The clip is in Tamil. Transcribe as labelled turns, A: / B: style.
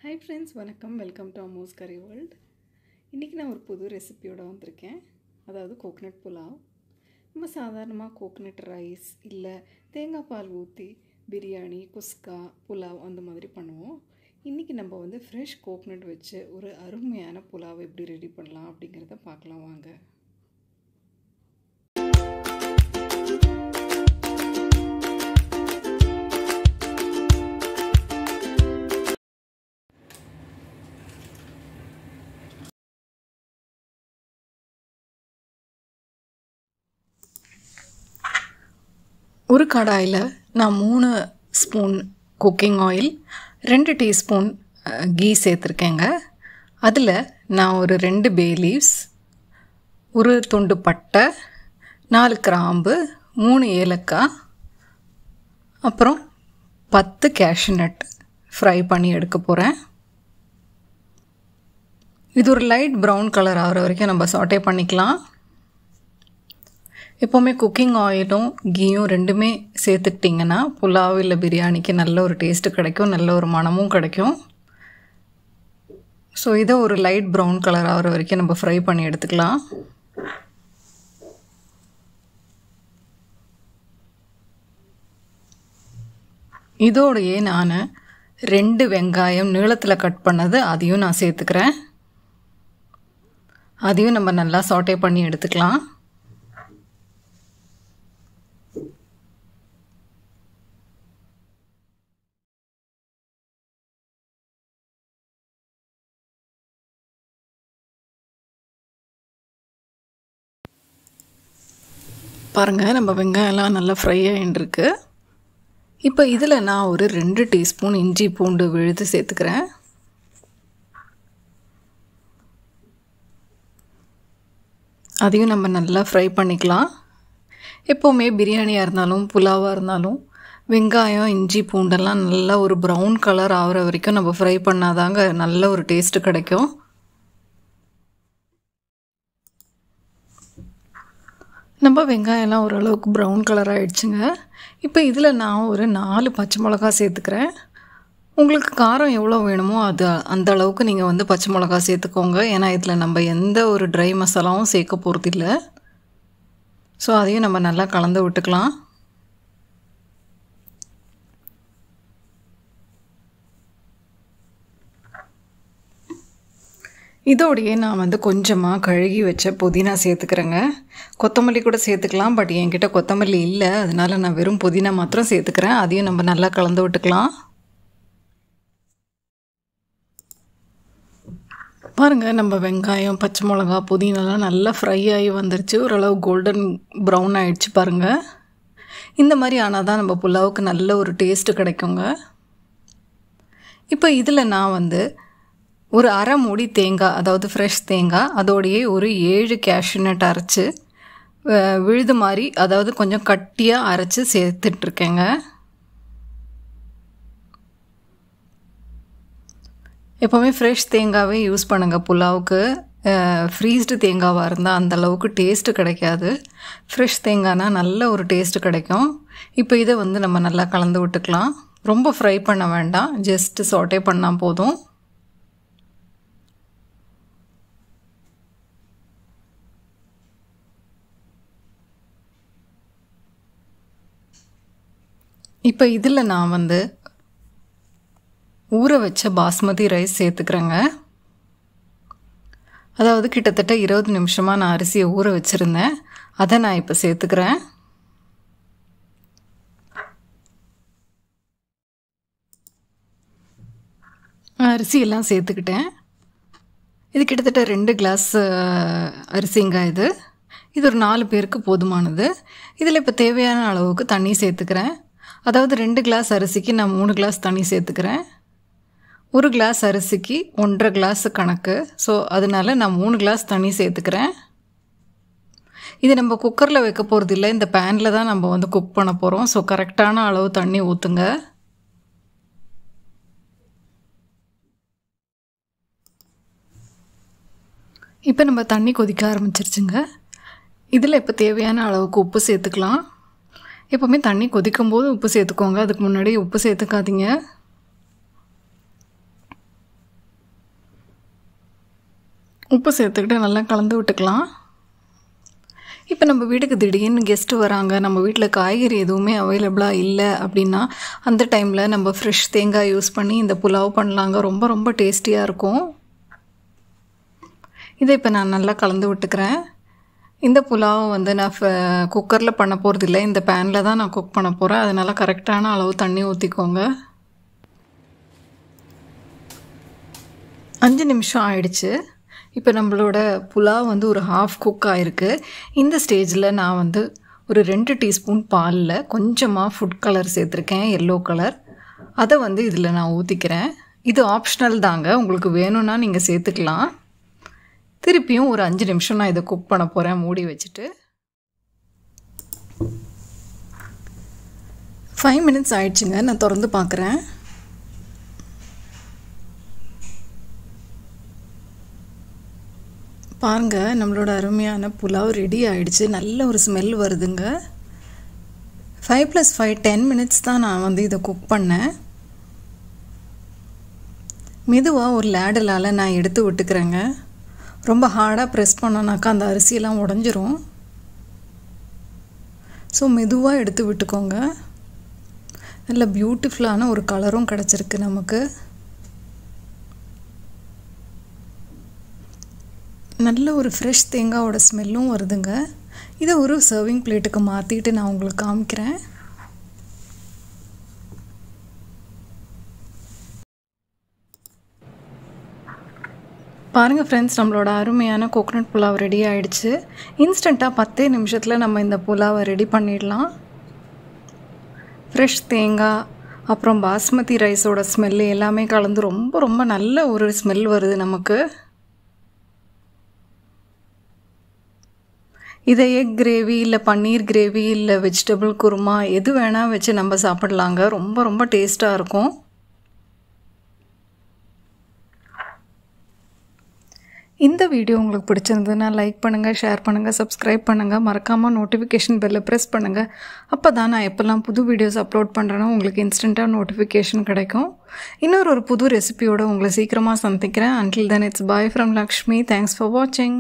A: Hi friends, வணக்கம். Welcome to Ammu's curry world. இன்றைக்கி நான் ஒரு புது ரெசிபியோடு வந்திருக்கேன். அதாவது கோகனட் புலாவ். நம்ம சாதாரணமாக கோகனட் ரைஸ் இல்லை தேங்காய் பால் ஊற்றி பிரியாணி, குஸ்கா, புலாவ் அந்த மாதிரி பண்ணுவோம். இன்றைக்கி நம்ம வந்து ஃப்ரெஷ் கோகனட் வச்சு ஒரு அருமையான புலாவ் எப்படி ரெடி பண்ணலாம் அப்படிங்கிறத பார்க்கலாம் வாங்க. ஒரு கடாயில் நான் 3 spoon cooking oil, 2 teaspoon ghee சேர்த்துருக்கேங்க. அதில் நான் ஒரு 2 பே லீவ்ஸ், ஒரு துண்டு பட்டை, 4 கிராம்பு, 3 ஏலக்காய், அப்புறம் 10 கேஷ்யூநட் ஃப்ரை பண்ணி எடுக்க போகிறேன். இது ஒரு லைட் ப்ரௌன் கலர் ஆகிற வரைக்கும் நம்ம சாட்டே பண்ணிக்கலாம். எப்போவுமே குக்கிங் ஆயிலும் கீயும் ரெண்டுமே சேர்த்துக்கிட்டிங்கன்னா புலாவ் இல்லை பிரியாணிக்கு நல்ல ஒரு டேஸ்ட்டு கிடைக்கும், நல்ல ஒரு மணமும் கிடைக்கும். ஸோ இதை ஒரு லைட் ப்ரௌன் கலர் ஆகிற வரைக்கும் நம்ம ஃப்ரை பண்ணி எடுத்துக்கலாம். இதோடையே நான் 2 வெங்காயம் நீளத்தில் கட் பண்ணது அதையும் நான் சேர்த்துக்கிறேன். அதையும் நம்ம நல்லா சாட்டே பண்ணி எடுத்துக்கலாம். பாருங்கள், நம்ம வெங்காயம்லாம் நல்லா ஃப்ரை ஆகிட்டுருக்கு. இப்போ இதில் நான் ஒரு 2 டீஸ்பூன் இஞ்சி பூண்டு விழுது சேர்த்துக்கிறேன். அதையும் நம்ம நல்லா ஃப்ரை பண்ணிக்கலாம். எப்போவுமே பிரியாணியாக இருந்தாலும் புலாவாக இருந்தாலும் வெங்காயம், இஞ்சி பூண்டெல்லாம் நல்லா ஒரு ப்ரௌன் கலர் ஆகிற வரைக்கும் நம்ம ஃப்ரை பண்ணாதாங்க நல்ல ஒரு டேஸ்ட்டு கிடைக்கும். நம்ம வெங்காயம்லாம் ஓரளவுக்கு ப்ரௌன் கலர் ஆகிடுச்சுங்க. இப்போ இதில் நான் ஒரு 4 பச்சை மிளகா சேர்த்துக்கிறேன். உங்களுக்கு காரம் எவ்வளோ வேணுமோ அந்த அளவுக்கு நீங்கள் வந்து பச்சை மிளகா சேர்த்துக்கோங்க. ஏன்னா இதில் நம்ம எந்த ஒரு ட்ரை மசாலாவும் சேர்க்க போகிறதில்ல. ஸோ அதையும் நம்ம நல்லா கலந்து விட்டுக்கலாம். இதோடையே நான் வந்து கொஞ்சமாக கழுகி வச்ச புதினா சேர்த்துக்கிறேங்க. கொத்தமல்லி கூட சேர்த்துக்கலாம், பட் என்கிட்ட கொத்தமல்லி இல்லை, அதனால் நான் வெறும் புதினா மாத்திரம் சேர்த்துக்கிறேன். அதையும் நம்ம நல்லா கலந்து விட்டுக்கலாம். பாருங்கள், நம்ம வெங்காயம், பச்சை மிளகா, புதினாலாம் நல்லா ஃப்ரை ஆகி வந்துருச்சு. ஓரளவு கோல்டன் ப்ரௌன் ஆகிடுச்சு பாருங்கள். இந்த மாதிரி ஆனால் தான் நம்ம புலாவுக்கு நல்ல ஒரு டேஸ்ட்டு கிடைக்குங்க. இப்போ இதில் நான் வந்து ஒரு அரை மூடி தேங்காய், அதாவது ஃப்ரெஷ் தேங்காய், அதோடையே ஒரு 7 கேஷ்யூநட் அரைச்சி விழுது மாதிரி, அதாவது கொஞ்சம் கட்டியாக அரைச்சி சேர்த்துட்ருக்கேங்க. எப்போவுமே ஃப்ரெஷ் தேங்காவே யூஸ் பண்ணுங்கள் புலாவுக்கு. ஃப்ரீஸ்டு தேங்காவாக இருந்தால் அந்தளவுக்கு டேஸ்ட்டு கிடைக்காது. ஃப்ரெஷ் தேங்காய்னா நல்ல ஒரு டேஸ்ட்டு கிடைக்கும். இப்போ இதை வந்து நம்ம நல்லா கலந்து விட்டுக்கலாம். ரொம்ப ஃப்ரை பண்ண வேண்டாம், ஜஸ்ட்டு சாட்டே பண்ணால் போதும். இப்போ இதில் நான் வந்து ஊற வச்ச பாஸ்மதி ரைஸ் சேர்த்துக்கிறேங்க. அதாவது கிட்டத்தட்ட 20 நிமிஷமாக நான் அரிசியை ஊற வச்சுருந்தேன். அதை நான் இப்போ சேர்த்துக்கிறேன். அரிசியெல்லாம் சேர்த்துக்கிட்டேன். இது கிட்டத்தட்ட 2 கிளாஸ் அரிசிங்க. இது ஒரு 4 பேருக்கு போதுமானது. இதில் இப்போ தேவையான அளவுக்கு தண்ணி சேர்த்துக்கிறேன். அதாவது 2 கிளாஸ் அரிசிக்கு நான் 3 கிளாஸ் தண்ணி சேர்த்துக்கிறேன். 1 கிளாஸ் அரிசிக்கு 1.5 கிளாஸ் கணக்கு. ஸோ அதனால் நான் 3 கிளாஸ் தண்ணி சேர்த்துக்கிறேன். இது நம்ம குக்கரில் வைக்க போகிறது இல்லை, இந்த பேனில் தான் நம்ம வந்து குக் பண்ண போகிறோம். ஸோ கரெக்டான அளவு தண்ணி ஊற்றுங்க. இப்போ நம்ம தண்ணி கொதிக்க ஆரம்பிச்சிருச்சுங்க. இதில் இப்போ தேவையான அளவுக்கு உப்பு சேர்த்துக்கலாம். எப்போவுமே தண்ணி கொதிக்கும் போது உப்பு சேர்த்துக்கோங்க, அதுக்கு முன்னாடி உப்பு சேர்த்துக்காதீங்க. உப்பு சேர்த்துக்கிட்டு நல்லா கலந்து விட்டுக்கலாம். இப்போ நம்ம வீட்டுக்கு திடீர்னு கெஸ்ட்டு வராங்க, நம்ம வீட்டில் காய்கறி எதுவுமே அவைலபிளாக இல்லை அப்படின்னா அந்த டைமில் நம்ம ஃப்ரெஷ் தேங்காய் யூஸ் பண்ணி இந்த புலாவ் பண்ணலாங்க. ரொம்ப ரொம்ப டேஸ்டியாக இருக்கும். இதை இப்போ நான் நல்லா கலந்து விட்டுக்கிறேன். இந்த புலாவை வந்து நான் குக்கரில் பண்ண போகிறது இல்லை, இந்த பேனில் தான் நான் குக் பண்ண போகிறேன். அதனால் கரெக்டான அளவு தண்ணி ஊற்றிக்கோங்க. 5 நிமிஷம் ஆயிடுச்சு. இப்போ நம்மளோட புலாவ் வந்து ஒரு ஹாஃப் குக் ஆகிருக்கு. இந்த ஸ்டேஜில் நான் வந்து ஒரு 2 டீஸ்பூன் பாலில் கொஞ்சமாக ஃபுட் கலர் சேர்த்துருக்கேன், எல்லோ கலர். அதை வந்து இதில் நான் ஊற்றிக்கிறேன். இது ஆப்ஷனல் தாங்க, உங்களுக்கு வேணும்னா நீங்கள் சேர்த்துக்கலாம். திருப்பியும் ஒரு 5 நிமிஷம் நான் இதை குக் பண்ண போகிறேன் மூடி வச்சுட்டு. 5 மினிட்ஸ் ஆயிடுச்சுங்க. நான் திறந்து பார்க்குறேன். பாருங்கள், நம்மளோட அருமையான புலாவ் ரெடி ஆகிடுச்சு. நல்ல ஒரு ஸ்மெல் வருதுங்க. 5 + 5 10 மினிட்ஸ் தான் நான் வந்து இதை குக் பண்ணேன். மெதுவாக ஒரு லேடலால் நான் எடுத்து விட்டுக்கிறேங்க. ரொம்ப ஹார்டாக ப்ரெஸ் பண்ணோன்னாக்கா அந்த அரிசியெல்லாம் உடஞ்சிரும். ஸோ மெதுவாக எடுத்து விட்டுக்கோங்க. நல்ல பியூட்டிஃபுல்லான ஒரு கலரும் கிடச்சிருக்கு நமக்கு. நல்ல ஒரு ஃப்ரெஷ் தேங்காயோட ஸ்மெல்லும் வருதுங்க. இதை ஒரு சர்விங் பிளேட்டுக்கு மாற்றிட்டு நான் உங்களுக்கு காமிக்கிறேன். பாருங்கள் ஃப்ரெண்ட்ஸ், நம்மளோட அருமையான கோகனட் புலாவ் ரெடி ஆகிடுச்சு. இன்ஸ்டண்ட்டாக 10 நிமிஷத்தில் நம்ம இந்த புலாவை ரெடி பண்ணிடலாம். ஃப்ரெஷ் தேங்காய் அப்புறம் பாஸ்மதி ரைஸோட ஸ்மெல்லு எல்லாமே கலந்து ரொம்ப ரொம்ப நல்ல ஒரு ஸ்மெல் வருது நமக்கு. இதை எக் கிரேவி இல்லை பன்னீர் கிரேவி இல்லை வெஜிடபிள் குருமா எது வேணால் வச்சு நம்ம சாப்பிடலாங்க. ரொம்ப ரொம்ப டேஸ்ட்டாக இருக்கும். இந்த வீடியோ உங்களுக்கு பிடிச்சிருந்ததுன்னா லைக் பண்ணுங்கள், ஷேர் பண்ணுங்கள், சப்ஸ்கிரைப் பண்ணுங்கள். மறக்காமல் நோட்டிஃபிகேஷன் பெல்லை ப்ரெஸ் பண்ணுங்கள். அப்போ தான் நான் எப்போல்லாம் புது வீடியோஸ் அப்லோட் பண்ணுறேனோ உங்களுக்கு இன்ஸ்டண்ட்டாக நோட்டிஃபிகேஷன் கிடைக்கும். இன்னொரு புது ரெசிபியோடு உங்களை சீக்கிரமாக சந்திக்கிறேன். Until then, it's bye from Lakshmi. Thanks for watching.